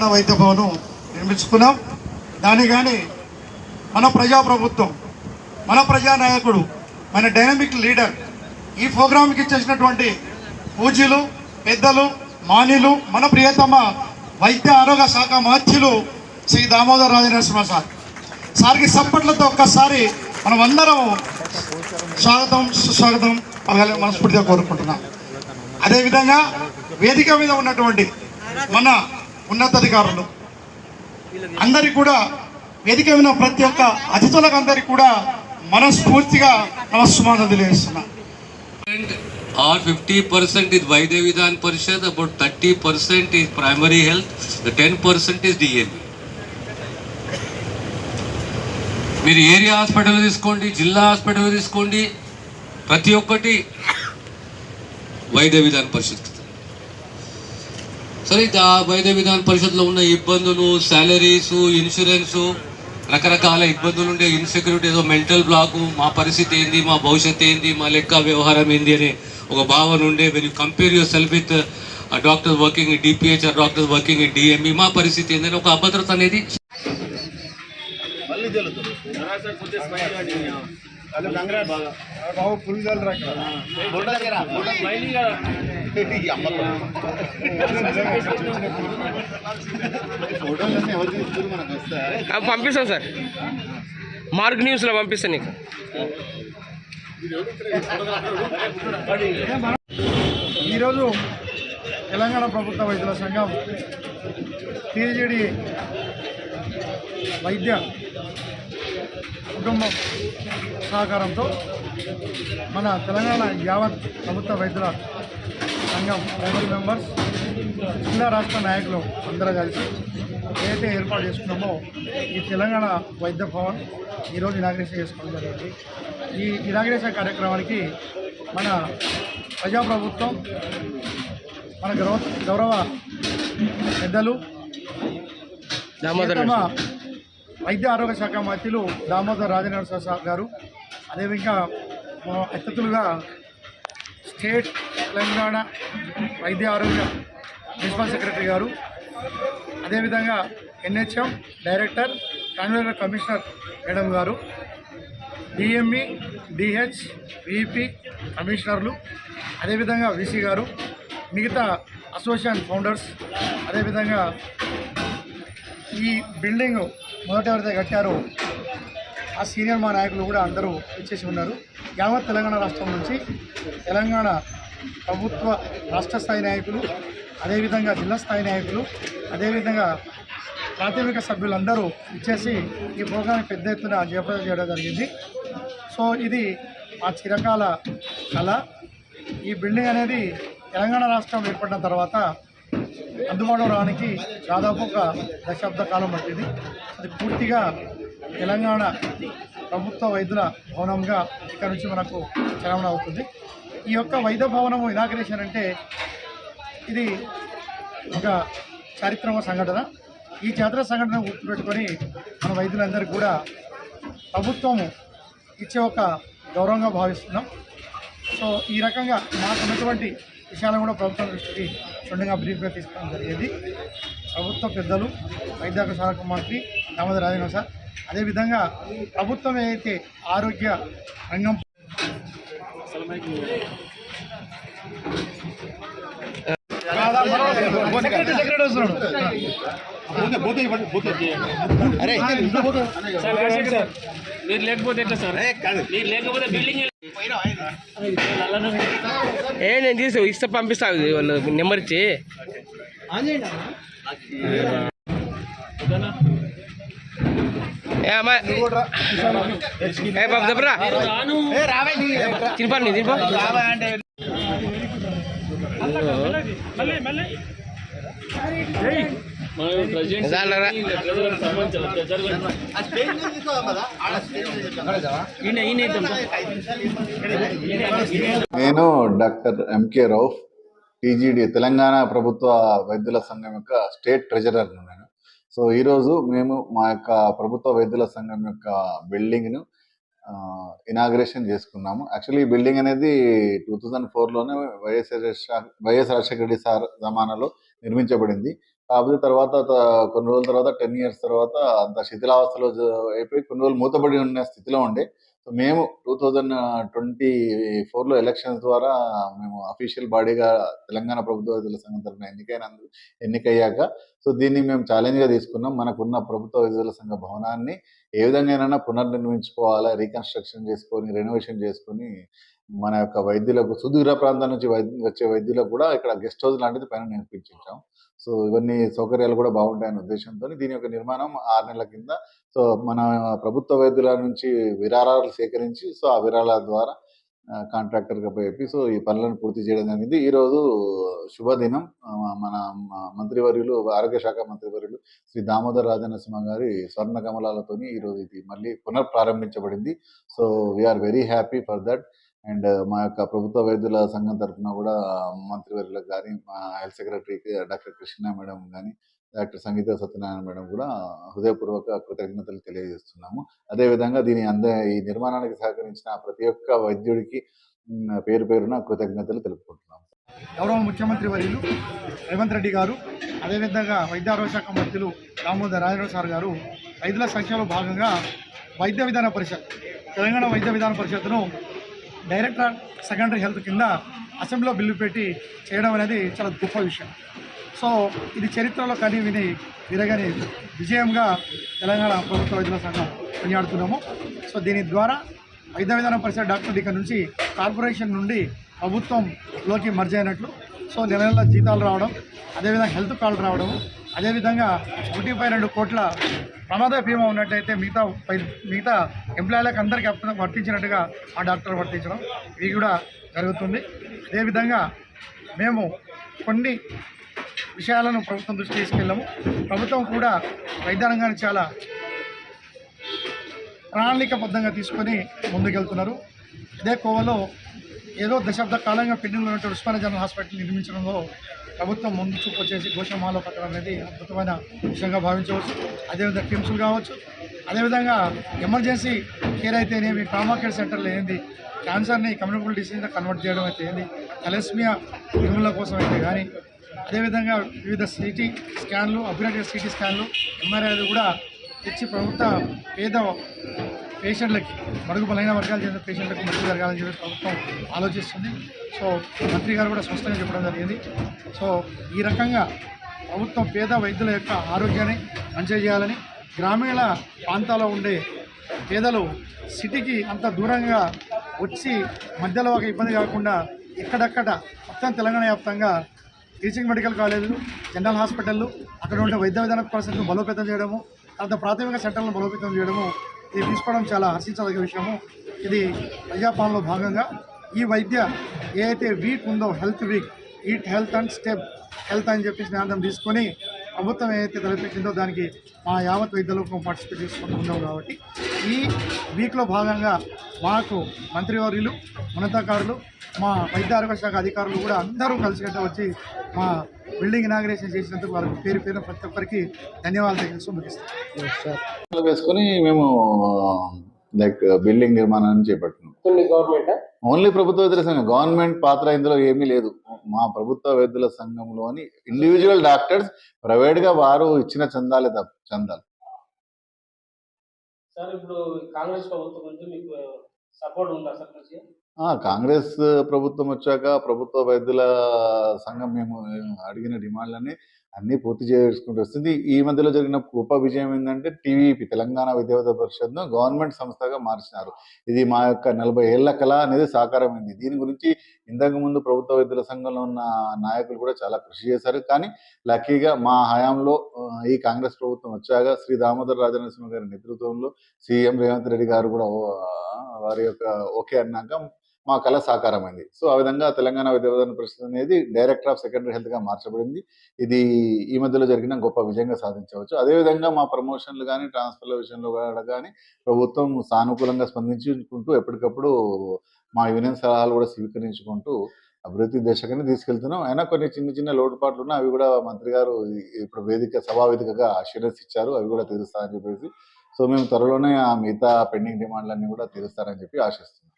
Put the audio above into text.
తెలంగాణ వైద్య భవనం నిర్మించుకున్నాం. దాని కానీ మన ప్రజాప్రభుత్వం, మన ప్రజానాయకుడు, మన డైనమిక్ లీడర్ ఈ ప్రోగ్రాంకి ఇచ్చేసినటువంటి పూజలు, పెద్దలు, మాన్యులు, మన ప్రియతమ వైద్య ఆరోగ్య శాఖ మంత్రులు శ్రీ దామోదర్ రాజనరసింహ సార్కి సప్పట్లతో ఒక్కసారి మనం అందరం స్వాగతం సుస్వాగతం పలకాలని మనస్ఫూర్తిగా కోరుకుంటున్నాం. అదేవిధంగా వేదిక మీద ఉన్నటువంటి మన ఉన్నతాధికారులు అందరికీ కూడా, వేదిక మీద ప్రతి ఒక్క అతిథులకు అందరికీ కూడా మనస్ఫూర్తిగా నమస్సుమానం తెలియజేస్తున్నాం. Or 50% is Vaidya Vidhan Parishad, about 30% is primary health, the 10% is DME. మీరు ఏరియా హాస్పిటల్ తీసుకోండి, జిల్లా హాస్పిటల్ తీసుకోండి, ప్రతి ఒక్కటి వైద్య విధాన పరిషత్. సరే, ఆ వైద్య విధాన పరిషత్లో ఉన్న ఇబ్బందులు, శాలరీసు, ఇన్సూరెన్సు, రకరకాల ఇబ్బందులు ఉండే, ఇన్సెక్యూరిటీ, ఏదో మెంటల్ బ్లాకు, మా పరిస్థితి ఏంది, మా భవిష్యత్తు ఏంది, మా లెక్క వ్యవహారం ఏంది అనే ఒక భావన ఉండే. When you compare yourself with doctors working in DPH or doctors working in DME, మా పరిస్థితి ఏందని ఒక అభద్రత అనేది పంపిస్తాను సార్, మార్క్ న్యూస్లో పంపిస్తాను నీకు. ఈరోజు తెలంగాణ ప్రభుత్వ వైద్యుల సంఘం టీజీడీ వైద్య కుటుంబం సహకారంతో మన తెలంగాణ యావత్ ప్రభుత్వ వైద్యుల సంఘం ప్రైమరీ మెంబర్స్, జిల్లా రాష్ట్ర నాయకులు అందరూ కలిసి ఏదైతే ఏర్పాటు చేసుకున్నామో ఈ తెలంగాణ వైద్య భవన్ ఈరోజు ఇనాగ్రేషన్ చేసుకోవడం జరిగింది. ఈ ఇనాగ్రేషన్ కార్యక్రమానికి మన ప్రజాప్రభుత్వం, మన గౌరవ పెద్దలు, తమ వైద్య ఆరోగ్య శాఖ మంత్రులు దామోదర్ రాజనరసింహ గారు, అదేవిధంగా అతిథులుగా స్టేట్ తెలంగాణ వైద్య ఆరోగ్య ప్రిన్సిపల్ సెక్రటరీ గారు, అదేవిధంగా NHM director, convener commissioner madam గారు, డిఎంఈ, డిహెచ్, విపి కమిషనర్లు, అదేవిధంగా విసి గారు, మిగతా అసోసియేషన్ ఫౌండర్స్, అదేవిధంగా ఈ బిల్డింగ్ మొదట ఎవరైతే కట్టారో ఆ సీనియర్ మా నాయకులు కూడా అందరూ ఇచ్చేసి ఉన్నారు. యావత్ తెలంగాణ రాష్ట్రం నుంచి తెలంగాణ ప్రభుత్వ రాష్ట్ర స్థాయి నాయకులు, అదేవిధంగా జిల్లా స్థాయి నాయకులు, అదేవిధంగా ప్రాథమిక సభ్యులందరూ ఇచ్చేసి ఈ ప్రోగ్రాన్ని పెద్ద ఎత్తున జయప్రదం చేయడం జరిగింది. సో ఇది మా చిరకాల కళ. ఈ బిల్డింగ్ అనేది తెలంగాణ రాష్ట్రం ఏర్పడిన తర్వాత అందుబాటులో రావడానికి దాదాపు ఒక దశాబ్ద కాలం పట్టింది. అది పూర్తిగా తెలంగాణ ప్రభుత్వ వైద్యుల భవనంగా ఇక్కడ నుంచి మనకు చలామణి అవుతుంది. ఈ యొక్క వైద్య భవనము ఇనాగ్రేషన్ అంటే ఇది ఒక చారిత్రక సంఘటన. ఈ చారిత్రక సంఘటన గుర్తుపెట్టుకొని మన వైద్యులందరికీ కూడా ప్రభుత్వము ఇచ్చే ఒక గౌరవంగా భావిస్తున్నాం. సో ఈ రకంగా మాకున్నటువంటి విషయాలను కూడా ప్రభుత్వం దృష్టికి క్షుణ్ణంగా బ్రీఫ్గా తీసుకోవడం జరిగేది. ప్రభుత్వ పెద్దలు, వైద్య శాఖ మంత్రి దామోదర్ రాజనరసింహ సార్, అదేవిధంగా ప్రభుత్వం ఏదైతే ఆరోగ్య రంగం మీరు లేకపోతే ఎట్లా సార్? మీరు లేకపోతే బిల్డింగ్ నేను ఇస్తే పంపిస్తా, నెంబర్ ఇచ్చి. చెప్పరా తినిపండి తినిపో. నేను doctor MK Rauf, TGD Telangana ప్రభుత్వ వైద్యుల సంఘం యొక్క స్టేట్ ట్రెజరర్ నేను. సో ఈరోజు మేము మా యొక్క ప్రభుత్వ వైద్యుల సంఘం యొక్క బిల్డింగ్ను ఇనాగ్రేషన్ చేసుకున్నాము. యాక్చువల్లీ ఈ బిల్డింగ్ అనేది 2004లోనే వైఎస్ రాజశేఖర రెడ్డి సార్ జమానాలో నిర్మించబడింది. కాకపోతే తర్వాత కొన్ని రోజుల తర్వాత 10 years తర్వాత అంత శిథిలావస్థలో అయిపోయి కొన్ని రోజులు మూతబడి ఉన్న స్థితిలో ఉండే. సో మేము 2024లో ఎలక్షన్స్ ద్వారా మేము అఫీషియల్ బాడీగా తెలంగాణ ప్రభుత్వ వైద్యుల సంఘం తరఫున ఎన్నికయ్యాక సో దీన్ని మేము ఛాలెంజ్గా తీసుకున్నాం. మనకున్న ప్రభుత్వ వైద్యుల సంఘ భవనాన్ని ఏ విధంగానైనా పునర్నిర్మించుకోవాలా, రీకన్స్ట్రక్షన్ చేసుకొని, రెనోవేషన్ చేసుకొని మన యొక్క వైద్యులకు సుదూర ప్రాంతాల నుంచి వచ్చే వైద్యులకు కూడా ఇక్కడ గెస్ట్ హౌస్ లాంటిది పైన నిర్మించాం. సో ఇవన్నీ సౌకర్యాలు కూడా బాగుంటాయనే ఉద్దేశంతో దీని యొక్క నిర్మాణం 6 నెలల కింద సో మన ప్రభుత్వ వైద్యుల నుంచి విరాళాలు సేకరించి సో ఆ విరాళాల ద్వారా కాంట్రాక్టర్గా చెప్పి సో ఈ పనులను పూర్తి చేయడం జరిగింది. ఈరోజు శుభదినం. మన మంత్రివర్యులు, ఆరోగ్య శాఖ మంత్రివర్యులు శ్రీ దామోదర్ రాజనరసింహ గారి స్వర్ణ కమలాలతోని ఈరోజు ఇది మళ్ళీ పునఃప్రారంభించబడింది. So we are very happy for that. And మా యొక్క ప్రభుత్వ వైద్యుల సంఘం తరఫున కూడా మంత్రివర్యులకు కానీ, మా హెల్త్ సెక్రటరీకి డాక్టర్ కృష్ణ మేడం కానీ, డాక్టర్ సంగీత సత్యనారాయణ మేడం కూడా హృదయపూర్వక కృతజ్ఞతలు తెలియజేస్తున్నాము. అదేవిధంగా ఈ నిర్మాణానికి సహకరించిన ప్రతి ఒక్క వైద్యుడికి పేరు పేరున కృతజ్ఞతలు తెలుపుకుంటున్నాము. గౌరవ ముఖ్యమంత్రి వర్యులు రేవంత్ రెడ్డి గారు, అదేవిధంగా వైద్య ఆరోగ్య శాఖ మంత్రులు దామోదర్ రాజనరసింహ సార్ గారు రైతుల సంఖ్యలో భాగంగా వైద్య విధాన పరిషత్, తెలంగాణ వైద్య విధాన పరిషత్తును డైరెక్టర్ సెకండరీ హెల్త్ కింద అసెంబ్లీలో బిల్లు పెట్టి చేయడం అనేది చాలా గొప్ప విషయం. సో ఇది చరిత్రలో కని విని విరగని విజయంగా తెలంగాణ ప్రభుత్వ వైద్యుల సంఘం కొనియాడుతున్నాము. సో దీని ద్వారా వైద్య విధాన పరిషత్ డాక్టర్ దగ్గర నుంచి కార్పొరేషన్ నుండి ప్రభుత్వంలోకి మర్జ్ అయినట్లు సో నెల నెల జీతాలు రావడం, అదేవిధంగా హెల్త్ కార్డు రావడం, అదేవిధంగా 1.2 కోట్ల ప్రమాద బీమా ఉన్నట్టయితే మిగతా ఎంప్లాయీలకు అందరికీ వర్తించినట్టుగా ఆ డాక్టర్ వర్తించడం ఇది కూడా జరుగుతుంది. అదేవిధంగా మేము కొన్ని విషయాలను ప్రభుత్వం దృష్టి తీసుకెళ్ళాము. ప్రభుత్వం కూడా వైద్య రంగాన్ని చాలా ప్రణాళికబద్ధంగా తీసుకొని ముందుకెళ్తున్నారు. ఇదే కోవలో ఏదో దశాబ్ద కాలంగా పెండింగ్లో ఉన్నటువంటి ఉస్మానియా జనరల్ హాస్పిటల్ నిర్మించడంలో ప్రభుత్వం ముందు చూపు వచ్చేసి గోషమాలో పట్టడం అనేది అద్భుతమైన విషయంగా భావించవచ్చు. అదేవిధంగా టిమ్స్లు కావచ్చు, అదేవిధంగా ఎమర్జెన్సీ కేర్ అయితేనేమి, ట్రామా కేర్ సెంటర్లు ఏంది, క్యాన్సర్ని కమ్యూనికబుల్ డిసీజ్గా కన్వర్ట్ చేయడం అయితే ఏంది, థాలస్మియా నిర్మూలన కోసం అయితే కానీ, అదేవిధంగా వివిధ సిటీ స్కాన్లు, అప్గ్రేడెడ్ సిటీ స్కాన్లు, ఎంఆర్ఐలు కూడా తెచ్చి ప్రభుత్వ పేద పేషెంట్లకి, బడుగు బలైన వర్గాలు చెందిన పేషెంట్లకు మంచి జరగాలని చెప్పి ప్రభుత్వం ఆలోచిస్తుంది. సో మంత్రి గారు కూడా స్పష్టంగా చెప్పడం జరిగింది. సో ఈ రకంగా ప్రభుత్వం పేద వైద్యుల యొక్క ఆరోగ్యాన్ని మంచిగా చేయాలని, గ్రామీణ ప్రాంతాల్లో ఉండే పేదలు సిటీకి అంత దూరంగా వచ్చి మధ్యలో ఒక ఇబ్బంది కాకుండా ఎక్కడక్కడ మొత్తం తెలంగాణ వ్యాప్తంగా టీచింగ్ మెడికల్ కాలేజీలు, జనరల్ హాస్పిటళ్ళు, అక్కడ ఉండే వైద్య విధాన పరిస్థితులను బలోపేతం చేయడము, తర్వాత ప్రాథమిక సెంటర్లను బలోపేతం చేయడము ఇది తీసుకోవడం చాలా హర్షించదగ్గ విషయము. ఇది ప్రజాపాలనలో భాగంగా ఈ వైద్య ఏదైతే వీక్ ఉందో, health week, eat health and step health అని చెప్పేసి నినాదం తీసుకొని ప్రభుత్వం ఏదైతే తలపెట్టిందో దానికి మా యావత్ వైద్యులకు పార్టిసిపేట్ చేసుకుంటూ ఉన్నాం. కాబట్టి ఈ వీక్లో భాగంగా మాకు మంత్రివర్యులు, ఉన్నతాధికారులు, మా వైద్య ఆరోగ్య శాఖ అధికారులు కూడా అందరూ కలిసికట్టు వచ్చి మా బిల్డింగ్ ఇనాగ్రేషన్ చేసినందుకు వాళ్ళకి పేరు పేరు ప్రతి ఒక్కరికి ధన్యవాదాలు తెలుస్తూ ముగిస్తాం. వేసుకొని మేము లైక్ బిల్డింగ్ నిర్మాణాన్ని చేపట్టినాం. ఓన్లీ ప్రభుత్వ వైద్యుల సంఘం, గవర్నమెంట్ పాత్ర ఇందులో ఏమీ లేదు. మా ప్రభుత్వ వైద్యుల సంఘంలోని ఇండివిజువల్ డాక్టర్స్ ప్రైవేట్ గా వారు ఇచ్చిన చందాలే చందాలు. సార్ ఇప్పుడు కాంగ్రెస్ ప్రభుత్వం నుంచి మీకు సపోర్ట్ ఉందా సార్? కాంగ్రెస్ ప్రభుత్వం వచ్చాక ప్రభుత్వ వైద్యుల సంఘం మేము అడిగిన డిమాండ్లన్నీ అన్నీ పూర్తి చేసుకుంటూ వస్తుంది. ఈ మధ్యలో జరిగిన గొప్ప విజయం ఏంటంటే టీవీపీ, తెలంగాణ విద్యార్థి పరిషత్ను గవర్నమెంట్ సంస్థగా మార్చినారు. ఇది మా యొక్క 40 ఏళ్ల కళ అనేది సాకారమైంది. దీని గురించి ఇంతకుముందు ప్రభుత్వ వైద్యుల సంఘంలో ఉన్న నాయకులు కూడా చాలా కృషి చేశారు. కానీ లక్కీగా మా హయాంలో ఈ కాంగ్రెస్ ప్రభుత్వం వచ్చాక శ్రీ దామోదర్ రాజనరసింహ గారి నేతృత్వంలో సీఎం రేవంత్ రెడ్డి గారు కూడా వారి యొక్క ఓకే అన్నాక మా కళ సాకారమైంది. సో ఆ విధంగా తెలంగాణ విద్యార్థి పరిషత్ అనేది డైరెక్టర్ ఆఫ్ సెకండరీ హెల్త్గా మార్చబడింది. ఇది ఈ మధ్యలో జరిగిన గొప్ప విజయంగా సాధించవచ్చు. అదేవిధంగా మా ప్రమోషన్లు కానీ, ట్రాన్స్ఫర్ల విషయంలో కానీ ప్రభుత్వం సానుకూలంగా స్పందించుకుంటూ ఎప్పటికప్పుడు మా యూనియన్ సలహాలు కూడా స్వీకరించుకుంటూ అభివృద్ధి దిశగానే తీసుకెళ్తున్నాం. అయినా కొన్ని చిన్న చిన్న లోటుపాట్లు ఉన్నా అవి కూడా మంత్రి గారు ఇప్పుడు సభా వేదికగా అష్యూరెన్స్ ఇచ్చారు, అవి కూడా తీరుస్తారని చెప్పేసి. సో మేము త్వరలోనే ఆ మిగతా పెండింగ్ డిమాండ్లన్నీ కూడా తీరుస్తారని చెప్పి ఆశిస్తున్నాం.